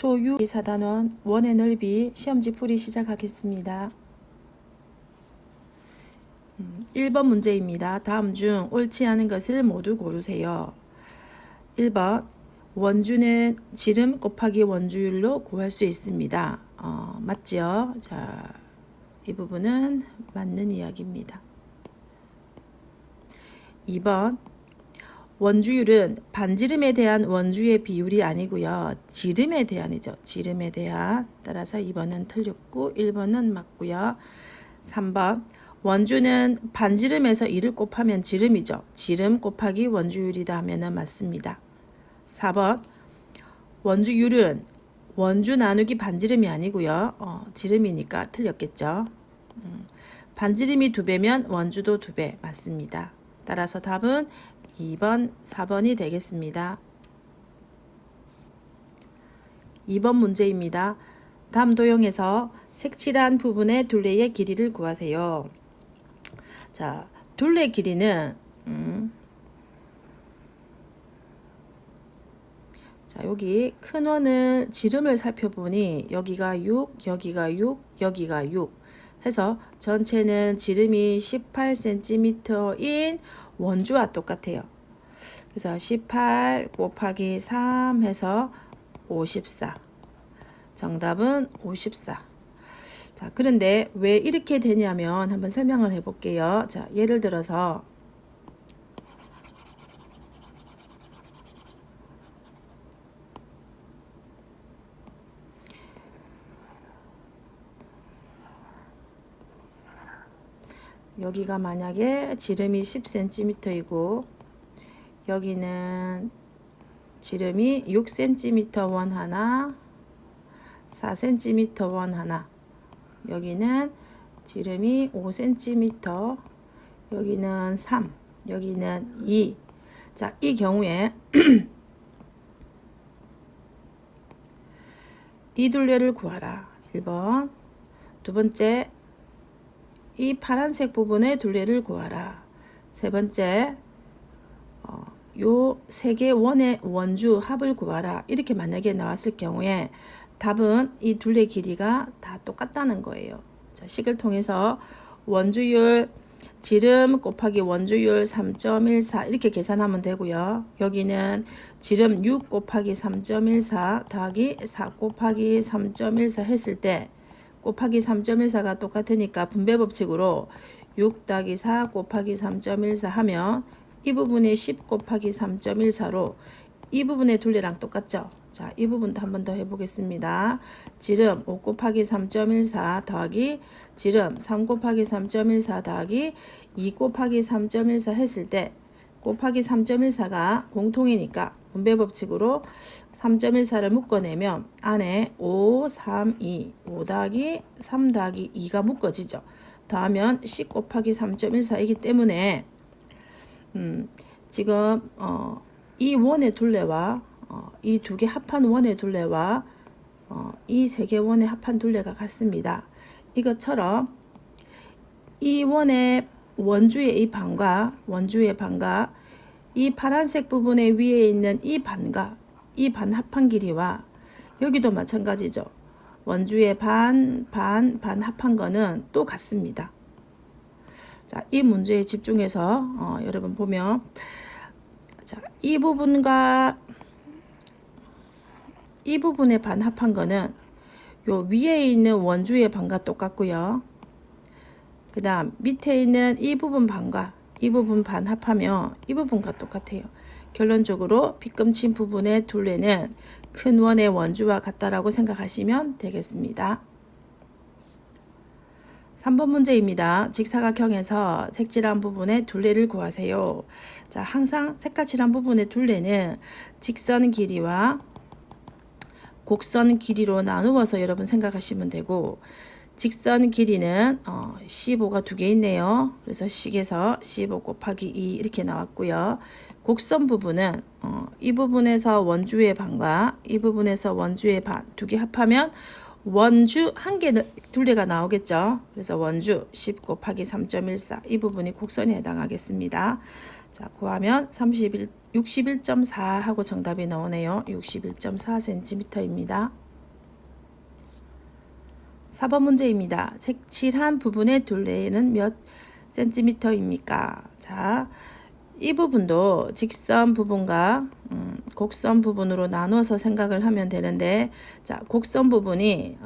조6 4단원 원의 넓이 시험지 풀이 시작하겠습니다. 1번 문제입니다. 다음 중 옳지 않은 것을 모두 고르세요. 1번 원주는 지름 곱하기 원주율로 구할 수 있습니다. 맞죠? 자, 이 부분은 맞는 이야기입니다. 2번 원주율은 반지름에 대한 원주의 비율이 아니고요. 지름에 대한이죠. 지름에 대한. 따라서 2번은 틀렸고 1번은 맞고요. 3번 원주는 반지름에서 2를 곱하면 지름이죠. 지름 곱하기 원주율이다 하면 맞습니다. 4번 원주율은 원주 나누기 반지름이 아니고요. 지름이니까 틀렸겠죠. 반지름이 2배면 원주도 2배 맞습니다. 따라서 답은 2번, 4번이 되겠습니다. 2번 문제입니다. 다음 도형에서 색칠한 부분의 둘레의 길이를 구하세요. 자, 둘레 길이는 자, 여기 큰 원을 지름을 살펴보니 여기가 6, 여기가 6, 여기가 6 해서 전체는 지름이 18cm인 원주와 똑같아요. 그래서 18 곱하기 3 해서 54. 정답은 54. 자, 그런데 왜 이렇게 되냐면 한번 설명을 해볼게요. 자, 예를 들어서 여기가 만약에 지름이 10cm이고 여기는 지름이 6cm 원 하나, 4cm 원 하나, 여기는 지름이 5cm, 여기는 3, 여기는 2. 자, 이 경우에 이 둘레를 구하라. 1번. 두 번째, 이 파란색 부분의 둘레를 구하라. 세 번째, 요 세 개 원의 원주 합을 구하라. 이렇게 만약에 나왔을 경우에 답은 이 둘레 길이가 다 똑같다는 거예요. 자, 식을 통해서 원주율 지름 곱하기 원주율 3.14 이렇게 계산하면 되고요. 여기는 지름 6 곱하기 3.14 더하기 4 곱하기 3.14 했을 때 곱하기 3.14가 똑같으니까 분배 법칙으로 6 더하기 4 곱하기 3.14 하면 이 부분이 10 곱하기 3.14로 이 부분의 둘레랑 똑같죠. 자, 이 부분도 한 번 더 해보겠습니다. 지름 5 곱하기 3.14 더하기 지름 3 곱하기 3.14 더하기 2 곱하기 3.14 했을 때 곱하기 3.14가 공통이니까 분배 법칙으로 3.14를 묶어내면 안에 5, 3, 2, 5 더하기 3 더하기 2가 묶어지죠. 더하면 10 곱하기 3.14이기 때문에 지금 이 원의 둘레와 이 두 개 합한 원의 둘레와 이 세 개 원의 합한 둘레가 같습니다. 이것처럼 이 원의 원주의 이 반과 이 파란색 부분의 위에 있는 이 반과 이 반 합한 길이와 여기도 마찬가지죠. 원주의 반 합한 거는 또 같습니다. 자, 이 문제에 집중해서 여러분 보면 자, 이 부분과 이 부분의 반 합한 거는 요 위에 있는 원주의 반과 똑같고요. 그 다음 밑에 있는 이 부분 반과 이 부분 반 합하면 이 부분과 똑같아요. 결론적으로 빗금친 부분의 둘레는 큰 원의 원주와 같다라고 생각하시면 되겠습니다. 3번 문제입니다. 직사각형에서 색칠한 부분의 둘레를 구하세요. 자, 항상 색깔칠한 부분의 둘레는 직선 길이와 곡선 길이로 나누어서 여러분 생각하시면 되고 직선 길이는 15가 두 개 있네요. 그래서 식에서 15 곱하기 2 이렇게 나왔고요. 곡선 부분은 이 부분에서 원주의 반과 이 부분에서 원주의 반 두 개 합하면 원주 한 개 둘레가 나오겠죠. 그래서 원주 10 곱하기 3.14 이 부분이 곡선에 해당하겠습니다. 자, 구하면 61.4 하고 정답이 나오네요. 61.4cm입니다. 4번 문제입니다. 색칠한 부분의 둘레는 몇 센티미터입니까? 자, 이 부분도 직선 부분과 곡선 부분으로 나눠서 생각을 하면 되는데, 자, 곡선 부분이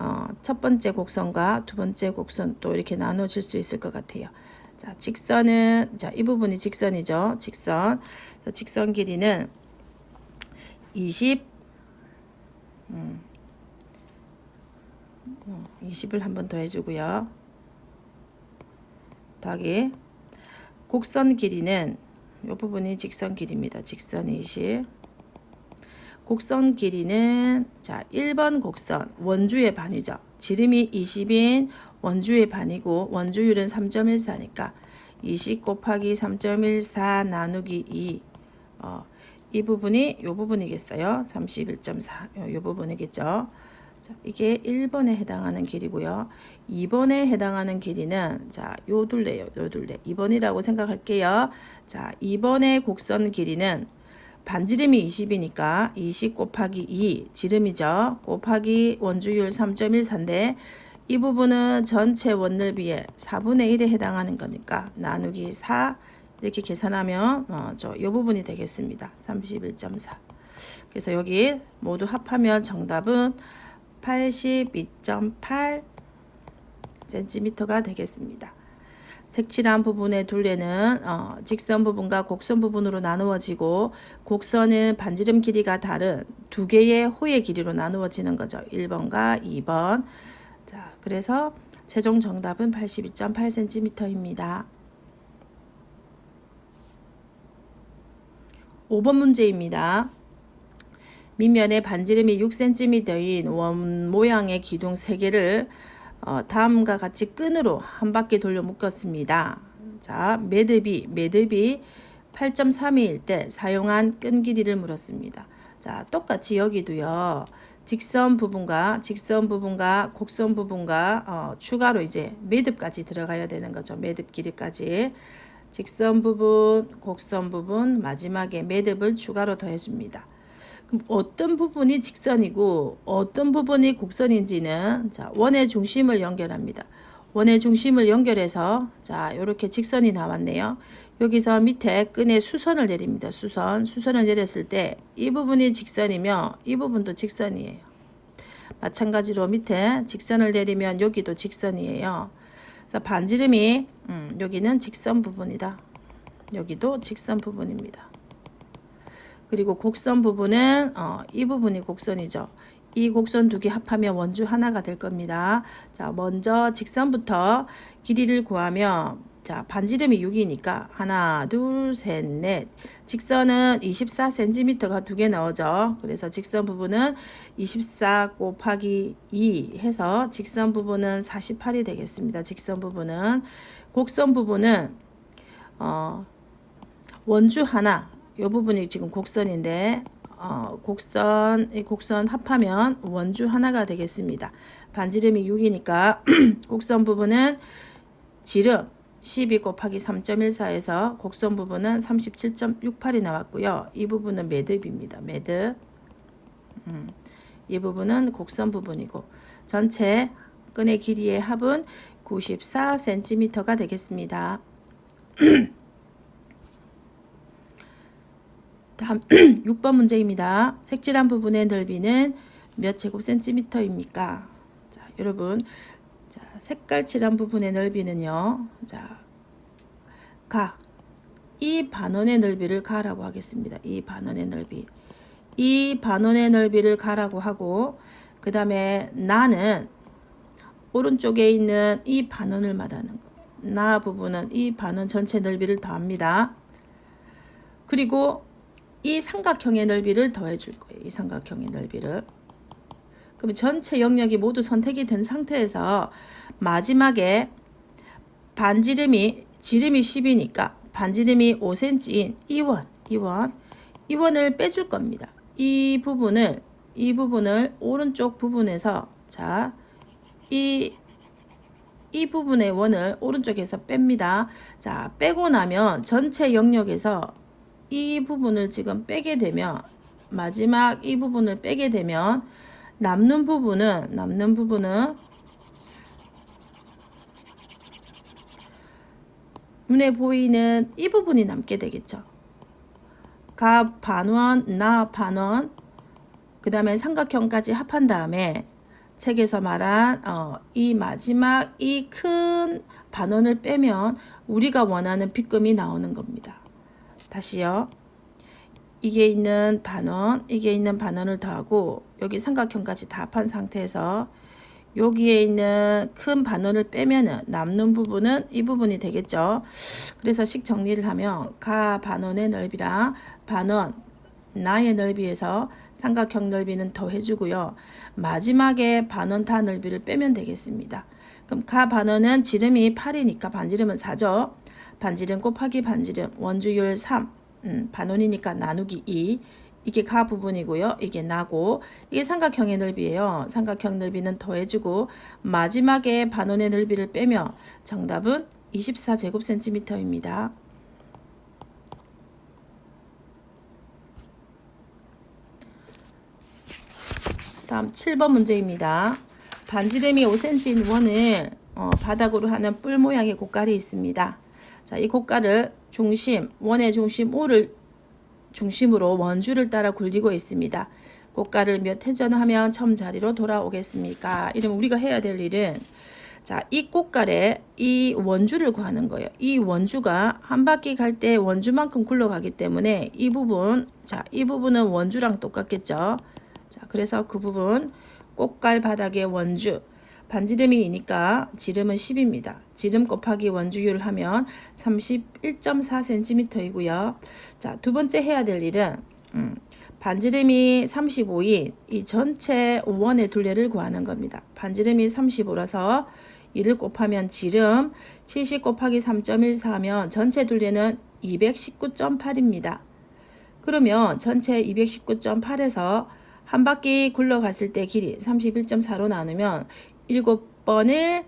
첫 번째 곡선과 두 번째 곡선 또 이렇게 나눠질 수 있을 것 같아요. 자, 직선은, 자, 이 부분이 직선이죠. 직선. 직선 길이는 20을 한 번 더 해주고요. 더하기 곡선 길이는 이 부분이 직선 길이입니다. 직선 20. 곡선 길이는 자 1번 곡선 원주의 반이죠. 지름이 20인 원주의 반이고 원주율은 3.14니까 20 곱하기 3.14 나누기 2. 이 부분이 요 부분이겠어요. 31.4 요 부분이겠죠. 자, 이게 1번에 해당하는 길이고요. 2번에 해당하는 길이는 자, 요 둘레요. 요 둘레. 2번이라고 생각할게요. 자, 2번의 곡선 길이는 반지름이 20이니까 20 곱하기 2 지름이죠. 곱하기 원주율 3.14인데 이 부분은 전체 원넓이의 4분의 1에 해당하는 거니까 나누기 4 이렇게 계산하면 이 부분이 되겠습니다. 31.4. 그래서 여기 모두 합하면 정답은 82.8 cm가 되겠습니다. 색칠한 부분의 둘레는 직선 부분과 곡선 부분으로 나누어지고 곡선은 반지름 길이가 다른 두 개의 호의 길이로 나누어지는 거죠. 1번과 2번. 자, 그래서 최종 정답은 82.8cm입니다. 5번 문제입니다. 밑면에 반지름이 6cm인 원 모양의 기둥 3개를 다음과 같이 끈으로 한 바퀴 돌려 묶었습니다. 자, 매듭이 8.32일 때 사용한 끈 길이를 물었습니다. 자, 똑같이 여기도요. 직선 부분과 곡선 부분과 추가로 이제 매듭까지 들어가야 되는 거죠. 매듭 길이까지. 직선 부분, 곡선 부분, 마지막에 매듭을 추가로 더해줍니다. 그럼 어떤 부분이 직선이고 어떤 부분이 곡선인지는 자, 원의 중심을 연결합니다. 원의 중심을 연결해서 자, 이렇게 직선이 나왔네요. 여기서 밑에 끈에 수선을 내립니다. 수선을 내렸을 때 이 부분이 직선이며 이 부분도 직선이에요. 마찬가지로 밑에 직선을 내리면 여기도 직선이에요. 그래서 반지름이 여기는 직선 부분이다. 여기도 직선 부분입니다. 그리고 곡선 부분은 이 부분이 곡선이죠. 이 곡선 두 개 합하면 원주 하나가 될 겁니다. 자, 먼저 직선부터 길이를 구하면 자, 반지름이 6이니까 하나, 둘, 셋, 넷. 직선은 24cm가 두 개 나오죠. 그래서 직선 부분은 24 곱하기 2 해서 직선 부분은 48이 되겠습니다. 직선 부분은 곡선 부분은 원주 하나. 이 부분이 지금 곡선인데 곡선 합하면 원주 하나가 되겠습니다. 반지름이 6이니까 곡선 부분은 지름 12 곱하기 3.14에서 곡선 부분은 37.68이 나왔고요. 이 부분은 매듭입니다. 매듭. 이 부분은 곡선 부분이고 전체 끈의 길이의 합은 94cm가 되겠습니다. 다음 6번 문제입니다. 색칠한 부분의 넓이는 몇 제곱센티미터입니까? 자, 여러분, 자, 색깔 칠한 부분의 넓이는요. 자, 이 반원의 넓이를 가라고 하겠습니다. 이 반원의 넓이. 이 반원의 넓이를 가라고 하고 그 다음에 나는 오른쪽에 있는 이 반원을 말하는 거. 나 부분은 이 반원 전체 넓이를 더합니다. 그리고 이 삼각형의 넓이를 더해줄 거예요. 이 삼각형의 넓이를. 그럼 전체 영역이 모두 선택이 된 상태에서 마지막에 지름이 10이니까 반지름이 5cm인 이 원을 빼줄 겁니다. 이 부분을 오른쪽 부분에서 자, 이 부분의 원을 오른쪽에서 뺍니다. 자, 빼고 나면 전체 영역에서 이 부분을 지금 빼게 되면 마지막 이 부분을 빼게 되면 남는 부분은 눈에 보이는 이 부분이 남게 되겠죠. 가 반원, 나 반원, 그 다음에 삼각형까지 합한 다음에 책에서 말한 이 마지막 이 큰 반원을 빼면 우리가 원하는 빗금이 나오는 겁니다. 다시요. 이게 있는 반원, 이게 있는 반원을 더하고 여기 삼각형까지 다 합한 상태에서 여기에 있는 큰 반원을 빼면은 남는 부분은 이 부분이 되겠죠. 그래서 식 정리를 하면 가 반원의 넓이랑 반원 나의 넓이에서 삼각형 넓이는 더해주고요. 마지막에 반원 다 넓이를 빼면 되겠습니다. 그럼 가 반원은 지름이 8이니까 반지름은 4죠. 반지름 곱하기 반지름 원주율 3 반원이니까 나누기 2 이게 가 부분이고요. 이게 나고 이게 삼각형의 넓이에요. 삼각형 넓이는 더해주고 마지막에 반원의 넓이를 빼면 정답은 24제곱센티미터입니다. 다음 7번 문제입니다. 반지름이 5cm인 원을 바닥으로 하는 뿔 모양의 고깔이 있습니다. 자, 이 고깔을 원의 중심 O를 중심으로 원주를 따라 굴리고 있습니다. 고깔을 몇 회전하면 처음 자리로 돌아오겠습니까? 이러면 우리가 해야 될 일은 자, 이 고깔에 이 원주를 구하는 거예요. 이 원주가 한 바퀴 갈 때 원주만큼 굴러가기 때문에 이 부분, 자, 이 부분은 원주랑 똑같겠죠. 자, 그래서 그 부분 꽃갈 바닥의 원주 반지름이니까 지름은 10입니다. 지름 곱하기 원주율을 하면 31.4cm이고요. 자, 두 번째 해야 될 일은 반지름이 35인 이 전체 원의 둘레를 구하는 겁니다. 반지름이 35라서 이를 곱하면 지름 70 곱하기 3.14면 전체 둘레는 219.8입니다. 그러면 전체 219.8에서 한 바퀴 굴러갔을 때 길이 31.4로 나누면 7번을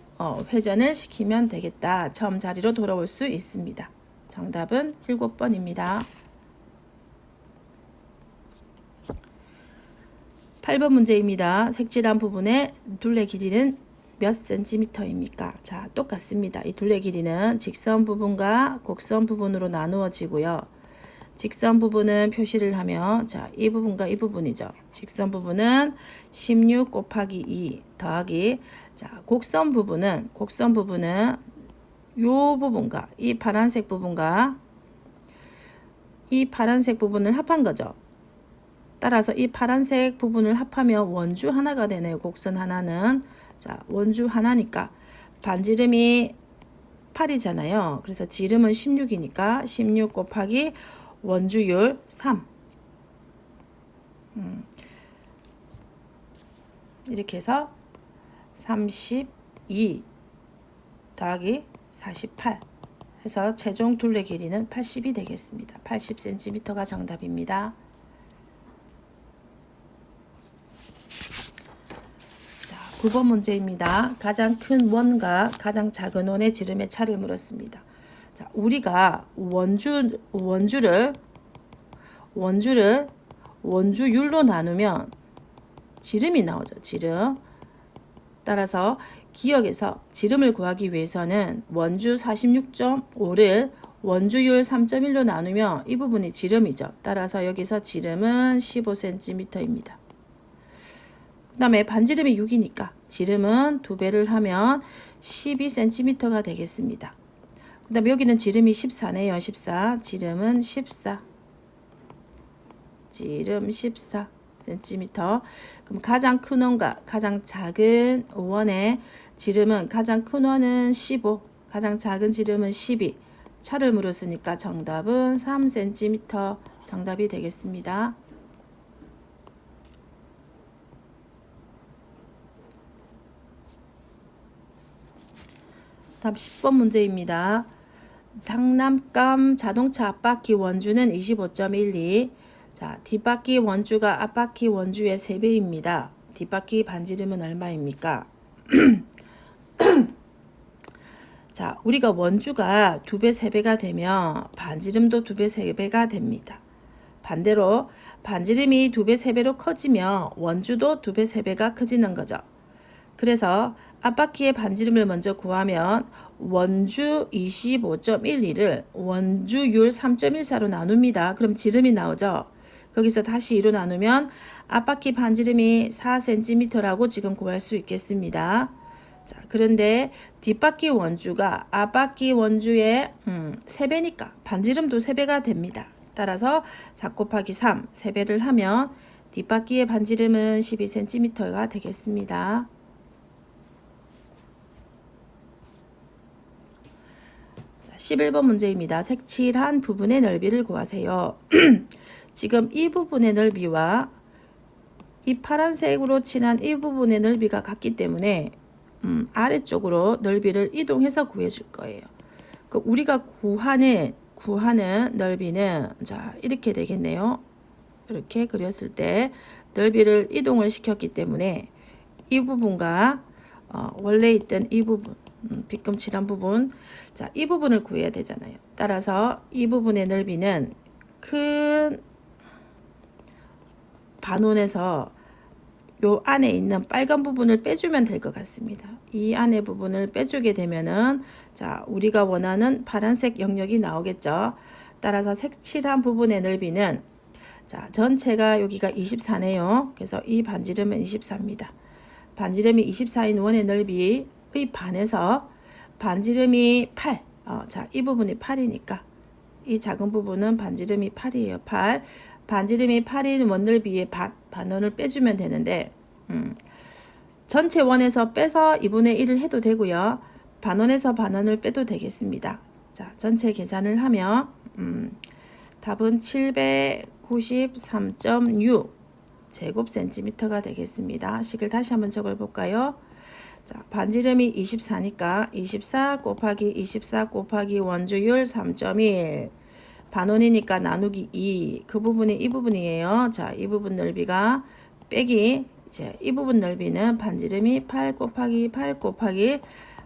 회전을 시키면 되겠다. 처음 자리로 돌아올 수 있습니다. 정답은 7번입니다. 8번 문제입니다. 색칠한 부분의 둘레 길이는 몇 센티미터입니까? 자, 똑같습니다. 이 둘레 길이는 직선 부분과 곡선 부분으로 나누어지고요. 직선 부분은 표시를 하면 자, 이 부분과 이 부분이죠. 직선 부분은 16 곱하기 2 더하기 자, 곡선 부분은 요 부분과 이 파란색 부분과 이 파란색 부분을 합한 거죠. 따라서 이 파란색 부분을 합하면 원주 하나가 되네요. 곡선 하나는 자, 원주 하나니까 반지름이 8이잖아요. 그래서 지름은 16이니까 16 곱하기 원주율 3 이렇게 해서 32 더하기 48 해서 최종 둘레 길이는 80이 되겠습니다. 80cm가 정답입니다. 자, 9번 문제입니다. 가장 큰 원과 가장 작은 원의 지름의 차를 물었습니다. 자, 우리가 원주를 원주율로 나누면 지름이 나오죠. 지름. 따라서 기억에서 지름을 구하기 위해서는 원주 46.5를 원주율 3.1로 나누면 이 부분이 지름이죠. 따라서 여기서 지름은 15cm입니다. 그 다음에 반지름이 6이니까 지름은 2배를 하면 12cm가 되겠습니다. 그 다음에 여기는 지름이 14네요. 14. 지름은 14. 지름 14cm. 그럼 가장 큰 원과 가장 작은 원의 지름은 가장 큰 원은 15, 가장 작은 지름은 12. 차를 물었으니까 정답은 3cm 정답이 되겠습니다. 다음 10번 문제입니다. 장난감 자동차 앞바퀴 원주는 25.12. 자, 뒷바퀴 원주가 앞바퀴 원주의 3배입니다. 뒷바퀴 반지름은 얼마입니까? 자, 우리가 원주가 2배, 3배가 되면 반지름도 2배, 3배가 됩니다. 반대로 반지름이 2배, 3배로 커지면 원주도 2배, 3배가 커지는 거죠. 그래서 앞바퀴의 반지름을 먼저 구하면 원주 25.12를 원주율 3.14로 나눕니다. 그럼 지름이 나오죠. 거기서 다시 2로 나누면 앞바퀴 반지름이 4cm라고 지금 구할 수 있겠습니다. 자, 그런데 뒷바퀴 원주가 앞바퀴 원주의 3배니까 반지름도 3배가 됩니다. 따라서 4 곱하기 3, 3배를 하면 뒷바퀴의 반지름은 12cm가 되겠습니다. 자, 11번 문제입니다. 색칠한 부분의 넓이를 구하세요. 지금 이 부분의 넓이와 이 파란색으로 칠한 이 부분의 넓이가 같기 때문에 아래쪽으로 넓이를 이동해서 구해줄 거예요. 그 우리가 구하는 넓이는 자 이렇게 되겠네요. 이렇게 그렸을 때 넓이를 이동을 시켰기 때문에 이 부분과 원래 있던 이 부분 빗금 칠한 부분 자 이 부분을 구해야 되잖아요. 따라서 이 부분의 넓이는 큰 반원에서 요 안에 있는 빨간 부분을 빼주면 될 것 같습니다. 이 안에 부분을 빼주게 되면은 자 우리가 원하는 파란색 영역이 나오겠죠. 따라서 색칠한 부분의 넓이는 자 전체가 여기가 24네요. 그래서 이 반지름은 24입니다. 반지름이 24인 원의 넓이의 반에서 반지름이 8. 자 이 부분이 8이니까 이 작은 부분은 반지름이 8이에요. 8. 반지름이 8인 원넓이의 반원을 빼주면 되는데 전체 원에서 빼서 2분의 1을 해도 되고요. 반원에서 반원을 빼도 되겠습니다. 자, 전체 계산을 하면 답은 793.6 제곱센티미터가 되겠습니다. 식을 다시 한번 적어 볼까요? 자, 반지름이 24니까 24 곱하기 24 곱하기 원주율 3.1 반원이니까 나누기 2. 그 부분이 이 부분이에요. 자, 이 부분 넓이가 빼기 이제 이 부분 넓이는 반지름이 8 곱하기 8 곱하기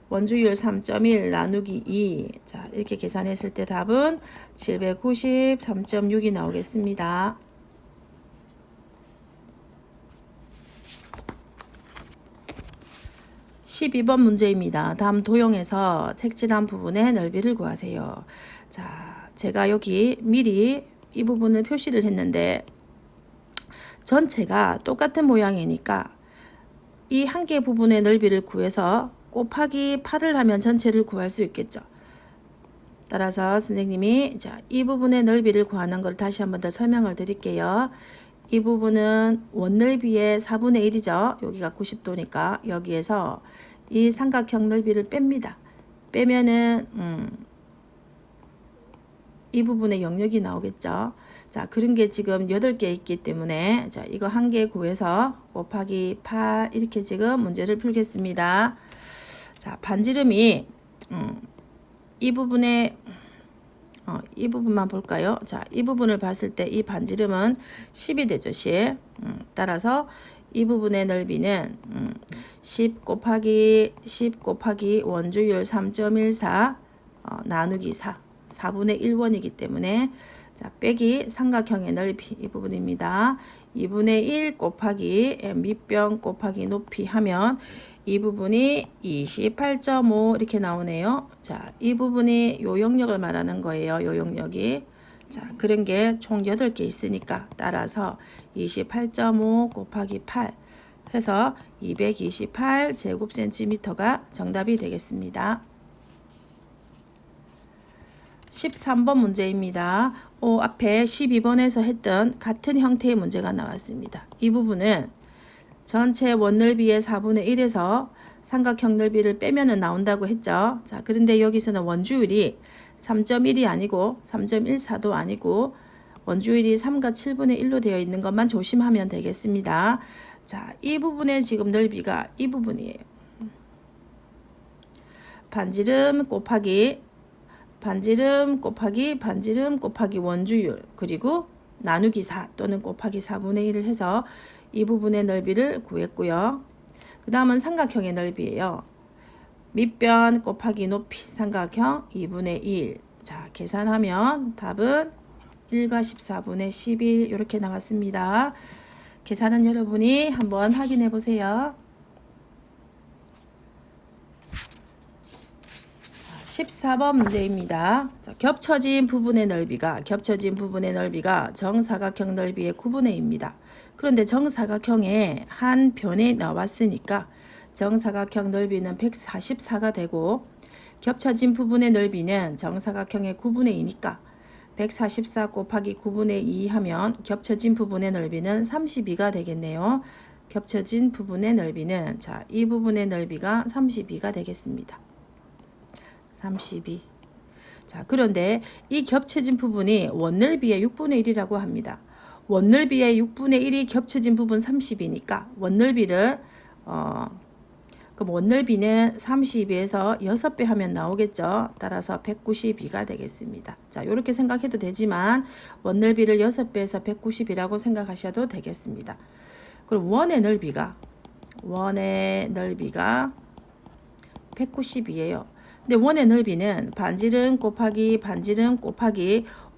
원주율 3.1 나누기 2. 자, 이렇게 계산했을 때 답은 793.6이 나오겠습니다. (12번) 문제입니다. 다음 도형에서 색칠한 부분의 넓이를 구하세요. 자, 제가 여기 미리 이 부분을 표시를 했는데 전체가 똑같은 모양이니까 이 한 개 부분의 넓이를 구해서 곱하기 8을 하면 전체를 구할 수 있겠죠. 따라서 선생님이 자, 이 부분의 넓이를 구하는 걸 다시 한번 더 설명을 드릴게요. 이 부분은 원넓이의 4분의 1이죠. 여기가 90도니까 여기에서 이 삼각형 넓이를 뺍니다. 빼면은 이 부분에 영역이 나오겠죠. 자, 그런 게 지금 8개 있기 때문에 자, 이거 한 개 구해서 곱하기 8 이렇게 지금 문제를 풀겠습니다. 자, 반지름이 이 부분에 이 부분만 볼까요? 자, 이 부분을 봤을 때 이 반지름은 10이 되죠. 10. 따라서 이 부분의 넓이는 10 곱하기 원주율 3.14 나누기 4. 4분의 1원이기 때문에 자, 빼기 삼각형의 넓이 이 부분입니다. 2분의 1 곱하기 밑변 곱하기 높이 하면 이 부분이 28.5 이렇게 나오네요. 자, 이 부분이 요 영역을 말하는 거예요. 요 영역이. 자, 그런 게 총 8개 있으니까 따라서 28.5 곱하기 8 해서 228 제곱센티미터가 정답이 되겠습니다. 13번 문제입니다. 앞에 12번에서 했던 같은 형태의 문제가 나왔습니다. 이 부분은 전체 원넓이의 4분의 1에서 삼각형 넓이를 빼면은 나온다고 했죠. 자, 그런데 여기서는 원주율이 3.1이 아니고 3.14도 아니고 원주율이 3과 7분의 1로 되어 있는 것만 조심하면 되겠습니다. 자, 이 부분의 지금 넓이가 이 부분이에요. 반지름 곱하기 원주율 그리고 나누기 4 또는 곱하기 4분의 1을 해서 이 부분의 넓이를 구했고요. 그 다음은 삼각형의 넓이에요. 밑변 곱하기 높이 삼각형 2분의 1. 자, 계산하면 답은 1과 14분의 11 이렇게 나왔습니다. 계산은 여러분이 한번 확인해 보세요. 14번 문제입니다. 자, 겹쳐진 부분의 넓이가 정사각형 넓이의 9분의 2입니다. 그런데 정사각형의 한 변에 나왔으니까 정사각형 넓이는 144가 되고 겹쳐진 부분의 넓이는 정사각형의 9분의 2니까 144 곱하기 9분의 2 하면 겹쳐진 부분의 넓이는 32가 되겠네요. 겹쳐진 부분의 넓이는 자, 이 부분의 넓이가 32가 되겠습니다. 32. 자, 그런데 이 겹쳐진 부분이 원넓이의 6분의 1이라고 합니다. 원넓이의 6분의 1이 겹쳐진 부분 30이니까 원넓이를 그럼 원넓이는 32에서 6배 하면 나오겠죠. 따라서 192가 되겠습니다. 자, 이렇게 생각해도 되지만 원넓이를 6배에서 190이라고 생각하셔도 되겠습니다. 그럼 원의 넓이가 190이에요. 근데 원의 넓이는 반지름 곱하기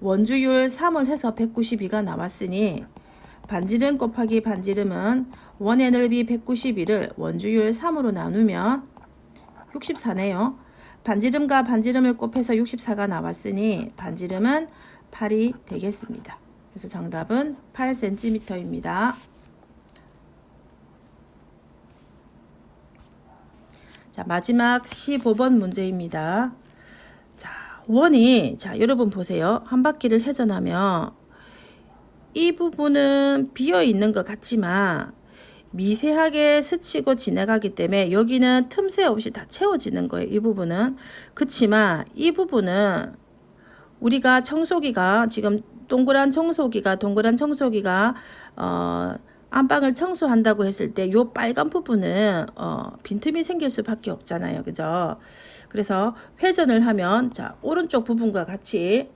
원주율 3을 해서 192가 나왔으니 반지름 곱하기 반지름은 원의 넓이 192를 원주율 3으로 나누면 64네요. 반지름과 반지름을 곱해서 64가 나왔으니 반지름은 8이 되겠습니다. 그래서 정답은 8cm입니다. 자, 마지막 15번 문제입니다. 자, 원이 자, 여러분 보세요. 한 바퀴를 회전하면 이 부분은 비어 있는 것 같지만 미세하게 스치고 지나가기 때문에 여기는 틈새 없이 다 채워지는 거예요. 이 부분은. 그렇지만 이 부분은 우리가 청소기가 지금 동그란 청소기가 안방을 청소한다고 했을 때 요 빨간 부분은 빈틈이 생길 수밖에 없잖아요. 그죠? 그래서 회전을 하면 자, 오른쪽 부분과 같이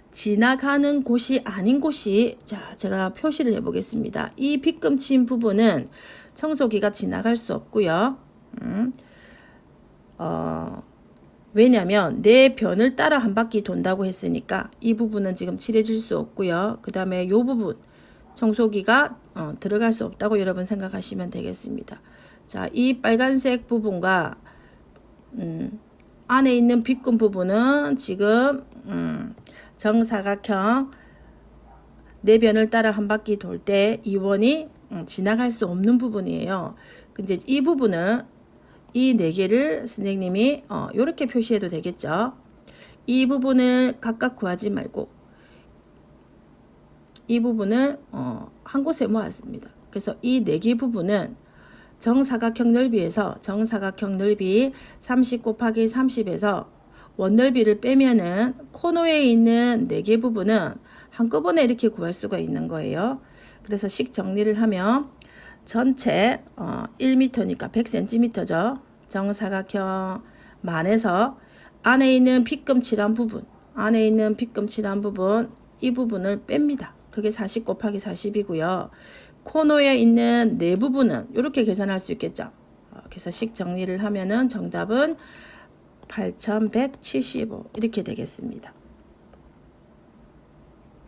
지나가는 곳이 아닌 곳이 자, 제가 표시를 해 보겠습니다. 이 빗금친 부분은 청소기가 지나갈 수 없고요. 왜냐면 내 변을 따라 한 바퀴 돈다고 했으니까 이 부분은 지금 칠해질 수 없고요. 그 다음에 요 부분 청소기가 들어갈 수 없다고 여러분 생각하시면 되겠습니다. 자, 이 빨간색 부분과 안에 있는 빗금 부분은 지금 정사각형 내변을 따라 한 바퀴 돌 때 이 원이 지나갈 수 없는 부분이에요. 근데 이 부분은 이 네 개를 선생님이 이렇게 표시해도 되겠죠. 이 부분을 각각 구하지 말고 이 부분을 한 곳에 모았습니다. 그래서 이 네 개 부분은 정사각형 넓이에서 정사각형 넓이 30 곱하기 30에서 원넓이를 빼면은 코너에 있는 네 개 부분은 한꺼번에 이렇게 구할 수가 있는 거예요. 그래서 식 정리를 하면 전체 1m니까 100cm죠. 정사각형 만에서 안에 있는 빗금칠한 부분 이 부분을 뺍니다. 그게 40 곱하기 40이고요. 코너에 있는 네 부분은 이렇게 계산할 수 있겠죠. 그래서 식 정리를 하면은 정답은 8175 이렇게 되겠습니다.